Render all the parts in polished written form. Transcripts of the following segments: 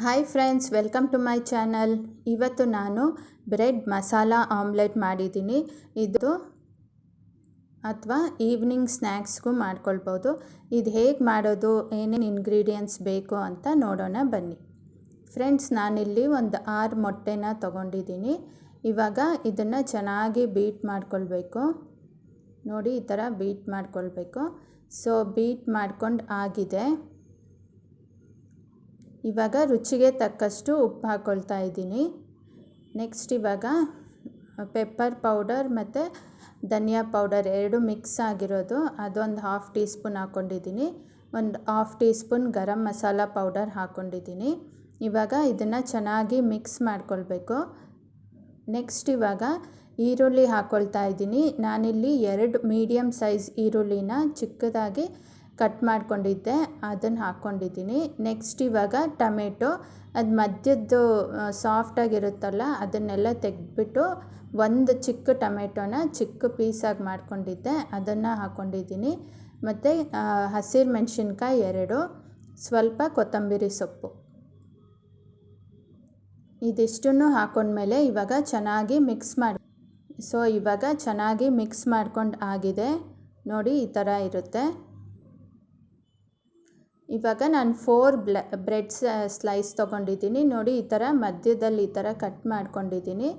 Hi friends, welcome to my channel. ಇವತ್ತು ನಾನು bread masala omelette ಮಾಡಿದ್ದೀನಿ. ಇದು ಅಥವಾ ಈವ್ನಿಂಗ್ ಸ್ನ್ಯಾಕ್ಸ್ಗೂ ಮಾಡ್ಕೊಳ್ಬೋದು. ಇದು ಹೇಗೆ ಮಾಡೋದು, ಏನೇನು ಇಂಗ್ರೀಡಿಯೆಂಟ್ಸ್ ಬೇಕು ಅಂತ ನೋಡೋಣ ಬನ್ನಿ. ಫ್ರೆಂಡ್ಸ್, ನಾನಿಲ್ಲಿ ಒಂದು 6 ಮೊಟ್ಟೆನ ತೊಗೊಂಡಿದ್ದೀನಿ. ಇವಾಗ ಇದನ್ನು ಚೆನ್ನಾಗಿ ಬೀಟ್ ಮಾಡ್ಕೊಳ್ಬೇಕು. ನೋಡಿ, ಈ ಥರ ಬೀಟ್ ಮಾಡ್ಕೊಳ್ಬೇಕು. ಸೊ ಬೀಟ್ ಮಾಡ್ಕೊಂಡು ಆಗಿದೆ. ಇವಾಗ ರುಚಿಗೆ ತಕ್ಕಷ್ಟು ಉಪ್ಪು ಹಾಕ್ಕೊಳ್ತಾ ಇದ್ದೀನಿ. ನೆಕ್ಸ್ಟ್ ಇವಾಗ ಪೆಪ್ಪರ್ ಪೌಡರ್ ಮತ್ತು ಧನಿಯಾ ಪೌಡರ್ ಎರಡು ಮಿಕ್ಸ್ ಆಗಿರೋದು ಅದೊಂದು 1/2 ಟೀ ಸ್ಪೂನ್ ಹಾಕ್ಕೊಂಡಿದ್ದೀನಿ. ಒಂದು 1/2 tea spoon garam masala powder ಹಾಕ್ಕೊಂಡಿದ್ದೀನಿ. ಇವಾಗ ಇದನ್ನು ಚೆನ್ನಾಗಿ ಮಿಕ್ಸ್ ಮಾಡ್ಕೊಳ್ಬೇಕು. ನೆಕ್ಸ್ಟ್ ಇವಾಗ ಈರುಳ್ಳಿ ಹಾಕ್ಕೊಳ್ತಾ ಇದ್ದೀನಿ. ನಾನಿಲ್ಲಿ 2 ಮೀಡಿಯಮ್ ಸೈಜ್ ಈರುಳ್ಳಿನ ಚಿಕ್ಕದಾಗಿ ಕಟ್ ಮಾಡ್ಕೊಂಡಿದ್ದೆ, ಅದನ್ನು ಹಾಕ್ಕೊಂಡಿದ್ದೀನಿ. ನೆಕ್ಸ್ಟ್ ಇವಾಗ ಟೊಮೆಟೊ, ಅದು ಮಧ್ಯದ್ದು ಸಾಫ್ಟಾಗಿರುತ್ತಲ್ಲ ಅದನ್ನೆಲ್ಲ ತೆಗೆದ್ಬಿಟ್ಟು ಒಂದು ಚಿಕ್ಕ ಟೊಮೆಟೊನ ಚಿಕ್ಕ ಪೀಸಾಗಿ ಮಾಡ್ಕೊಂಡಿದ್ದೆ, ಅದನ್ನು ಹಾಕ್ಕೊಂಡಿದ್ದೀನಿ. ಮತ್ತು ಹಸಿರು ಮೆಣಸಿನ್ಕಾಯಿ 2, ಸ್ವಲ್ಪ ಕೊತ್ತಂಬರಿ ಸೊಪ್ಪು, ಇದಿಷ್ಟನ್ನು ಹಾಕ್ಕೊಂಡ್ಮೇಲೆ ಇವಾಗ ಚೆನ್ನಾಗಿ ಮಿಕ್ಸ್ ಮಾಡಿ. ಸೊ ಇವಾಗ ಚೆನ್ನಾಗಿ ಮಿಕ್ಸ್ ಮಾಡ್ಕೊಂಡು ಆಗಿದೆ. ನೋಡಿ, ಈ ಥರ ಇರುತ್ತೆ. ಇವಾಗ ನಾನು 4 ಬ್ರೆಡ್ ಸ್ಲೈಸ್ ತೊಗೊಂಡಿದ್ದೀನಿ. ನೋಡಿ, ಈ ಥರ ಮಧ್ಯದಲ್ಲಿ ಈ ಥರ ಕಟ್ ಮಾಡ್ಕೊಂಡಿದ್ದೀನಿ.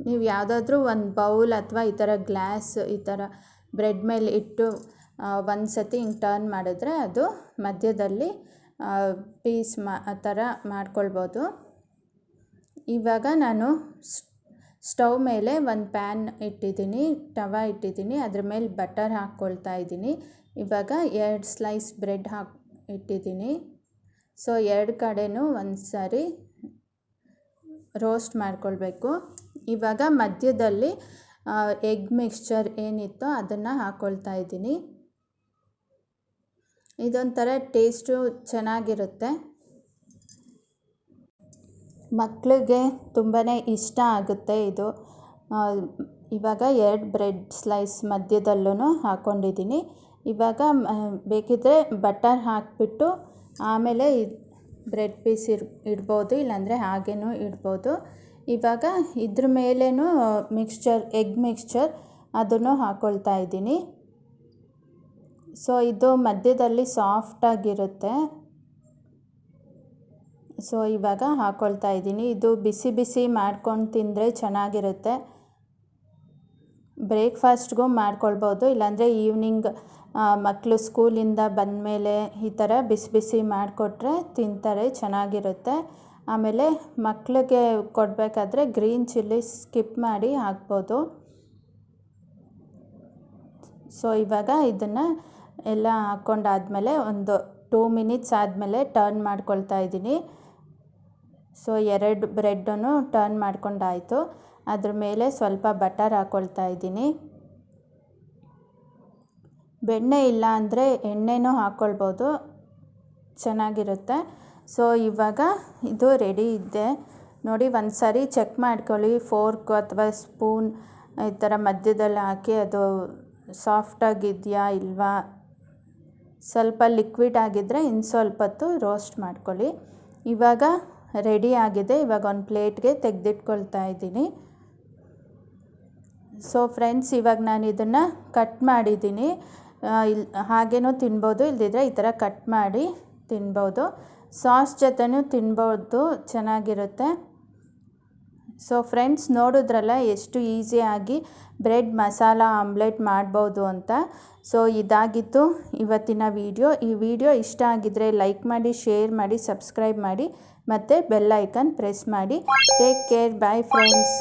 ನೀವು ಯಾವುದಾದ್ರೂ ಒಂದು ಬೌಲ್ ಅಥವಾ ಈ ಥರ ಗ್ಲಾಸ್ ಈ ಥರ ಬ್ರೆಡ್ ಮೇಲೆ ಇಟ್ಟು ಒಂದು ಸತಿ ಹಿಂಗೆ ಟರ್ನ್ ಮಾಡಿದ್ರೆ ಅದು ಮಧ್ಯದಲ್ಲಿ ಪೀಸ್ ಆ ಥರ ಮಾಡ್ಕೊಳ್ಬೋದು. ಇವಾಗ ನಾನು ಸ್ಟವ್ ಮೇಲೆ ಒಂದು ಪ್ಯಾನ್ ಇಟ್ಟಿದ್ದೀನಿ, ತವ ಇಟ್ಟಿದ್ದೀನಿ. ಅದ್ರ ಮೇಲೆ ಬಟರ್ ಹಾಕ್ಕೊಳ್ತಾ ಇದ್ದೀನಿ. ಇವಾಗ 2 ಸ್ಲೈಸ್ ಬ್ರೆಡ್ ಇಟ್ಟಿದ್ದೀನಿ. ಸೊ 2 ಕಡೆನೂ ಒಂದು ಸಾರಿ ರೋಸ್ಟ್ ಮಾಡ್ಕೊಳ್ಬೇಕು. ಇವಾಗ ಮಧ್ಯದಲ್ಲಿ ಎಗ್ ಮಿಕ್ಸ್ಚರ್ ಏನಿತ್ತೋ ಅದನ್ನು ಹಾಕ್ಕೊಳ್ತಾ ಇದ್ದೀನಿ. ಇದೊಂಥರ ಟೇಸ್ಟು ಚೆನ್ನಾಗಿರುತ್ತೆ, ಮಕ್ಕಳಿಗೆ ತುಂಬಾ ಇಷ್ಟ ಆಗುತ್ತೆ ಇದು. ಇವಾಗ 2 ಬ್ರೆಡ್ ಸ್ಲೈಸ್ ಮಧ್ಯದಲ್ಲೂ ಹಾಕ್ಕೊಂಡಿದ್ದೀನಿ. ಇವಾಗ ಬೇಕಿದ್ದರೆ ಬಟರ್ ಹಾಕಿಬಿಟ್ಟು ಆಮೇಲೆ ಬ್ರೆಡ್ ಪೀಸ್ ಇಡ್ಬೋದು, ಇಲ್ಲಾಂದರೆ ಹಾಗೇನೂ ಇಡ್ಬೋದು. ಇವಾಗ ಇದ್ರ ಮೇಲೇನೂ ಎಗ್ ಮಿಕ್ಸ್ಚರ್ ಅದನ್ನು ಹಾಕ್ಕೊಳ್ತಾ ಇದ್ದೀನಿ. ಸೊ ಇದು ಮಧ್ಯದಲ್ಲಿ ಸಾಫ್ಟಾಗಿರುತ್ತೆ. ಸೊ ಇವಾಗ ಹಾಕ್ಕೊಳ್ತಾ ಇದ್ದೀನಿ. ಇದು ಬಿಸಿ ಬಿಸಿ ಮಾಡ್ಕೊಂಡು ತಿಂದರೆ ಚೆನ್ನಾಗಿರುತ್ತೆ. ಬ್ರೇಕ್ಫಾಸ್ಟ್ಗೂ ಮಾಡ್ಕೊಳ್ಬೋದು, ಇಲ್ಲಾಂದರೆ ಈವ್ನಿಂಗ್ ಮಕ್ಕಳು ಸ್ಕೂಲಿಂದ ಬಂದಮೇಲೆ ಈ ಥರ ಬಿಸಿ ಬಿಸಿ ಮಾಡಿಕೊಟ್ರೆ ತಿಂತಾರೆ, ಚೆನ್ನಾಗಿರುತ್ತೆ. ಆಮೇಲೆ ಮಕ್ಕಳಿಗೆ ಕೊಡಬೇಕಾದ್ರೆ ಗ್ರೀನ್ ಚಿಲ್ಲಿ ಸ್ಕಿಪ್ ಮಾಡಿ ಹಾಕ್ಬೋದು. ಸೊ ಇವಾಗ ಇದನ್ನು ಎಲ್ಲ ಹಾಕ್ಕೊಂಡಾದ್ಮೇಲೆ ಒಂದು 2 ಮಿನಿಟ್ಸ್ ಆದಮೇಲೆ ಟರ್ನ್ ಮಾಡ್ಕೊಳ್ತಾ ಇದ್ದೀನಿ. ಸೊ 2 ಬ್ರೆಡ್ಡನ್ನು ಟರ್ನ್ ಮಾಡ್ಕೊಂಡಾಯಿತು. ಅದ್ರ ಮೇಲೆ ಸ್ವಲ್ಪ ಬಟರ್ ಹಾಕ್ಕೊಳ್ತಾ ಇದ್ದೀನಿ. ಬೆಣ್ಣೆ ಇಲ್ಲ ಅಂದರೆ ಎಣ್ಣೆನೂ ಹಾಕ್ಕೊಳ್ಬೋದು, ಚೆನ್ನಾಗಿರುತ್ತೆ. ಸೊ ಇವಾಗ ಇದು ರೆಡಿ ಇದೆ. ನೋಡಿ, ಒಂದು ಸಾರಿ ಚೆಕ್ ಮಾಡ್ಕೊಳ್ಳಿ. ಫೋರ್ಕ್ ಅಥವಾ ಸ್ಪೂನ್ ಈ ಥರ ಮಧ್ಯದಲ್ಲಿ ಹಾಕಿ ಅದು ಸಾಫ್ಟಾಗಿದೆಯಾ ಇಲ್ವಾ. ಸ್ವಲ್ಪ ಲಿಕ್ವಿಡ್ ಆಗಿದ್ದರೆ ಇನ್ನು ಸ್ವಲ್ಪ ಹೊತ್ತು ರೋಸ್ಟ್ ಮಾಡ್ಕೊಳ್ಳಿ. ಇವಾಗ ರೆಡಿ ಆಗಿದೆ. ಇವಾಗ ಒಂದು ಪ್ಲೇಟ್ಗೆ ತೆಗೆದಿಟ್ಕೊಳ್ತಾ ಇದ್ದೀನಿ. ಸೊ ಫ್ರೆಂಡ್ಸ್, ಇವಾಗ ನಾನು ಇದನ್ನು ಕಟ್ ಮಾಡಿದ್ದೀನಿ. ಹಾಗೇನೂ ತಿನ್ಬೋದು, ಇಲ್ಲದಿದ್ದರೆ ಈ ಥರ ಕಟ್ ಮಾಡಿ ತಿನ್ಬೋದು. ಸಾಸ್ ಜೊತೆನೂ ತಿನ್ಬೋದು, ಚೆನ್ನಾಗಿರುತ್ತೆ. ಸೊ ಫ್ರೆಂಡ್ಸ್, ನೋಡಿದ್ರಲ್ಲ ಎಷ್ಟು ಈಸಿಯಾಗಿ ಬ್ರೆಡ್ ಮಸಾಲ ಆಮ್ಲೆಟ್ ಮಾಡ್ಬೋದು ಅಂತ. ಸೊ ಇದಾಗಿತ್ತು ಇವತ್ತಿನ ವಿಡಿಯೋ. ಈ ವಿಡಿಯೋ ಇಷ್ಟ ಆಗಿದ್ದರೆ ಲೈಕ್ ಮಾಡಿ, ಶೇರ್ ಮಾಡಿ, ಸಬ್ಸ್ಕ್ರೈಬ್ ಮಾಡಿ ಮತ್ತು ಬೆಲ್ ಐಕನ್ ಪ್ರೆಸ್ ಮಾಡಿ. Take care. Bye friends.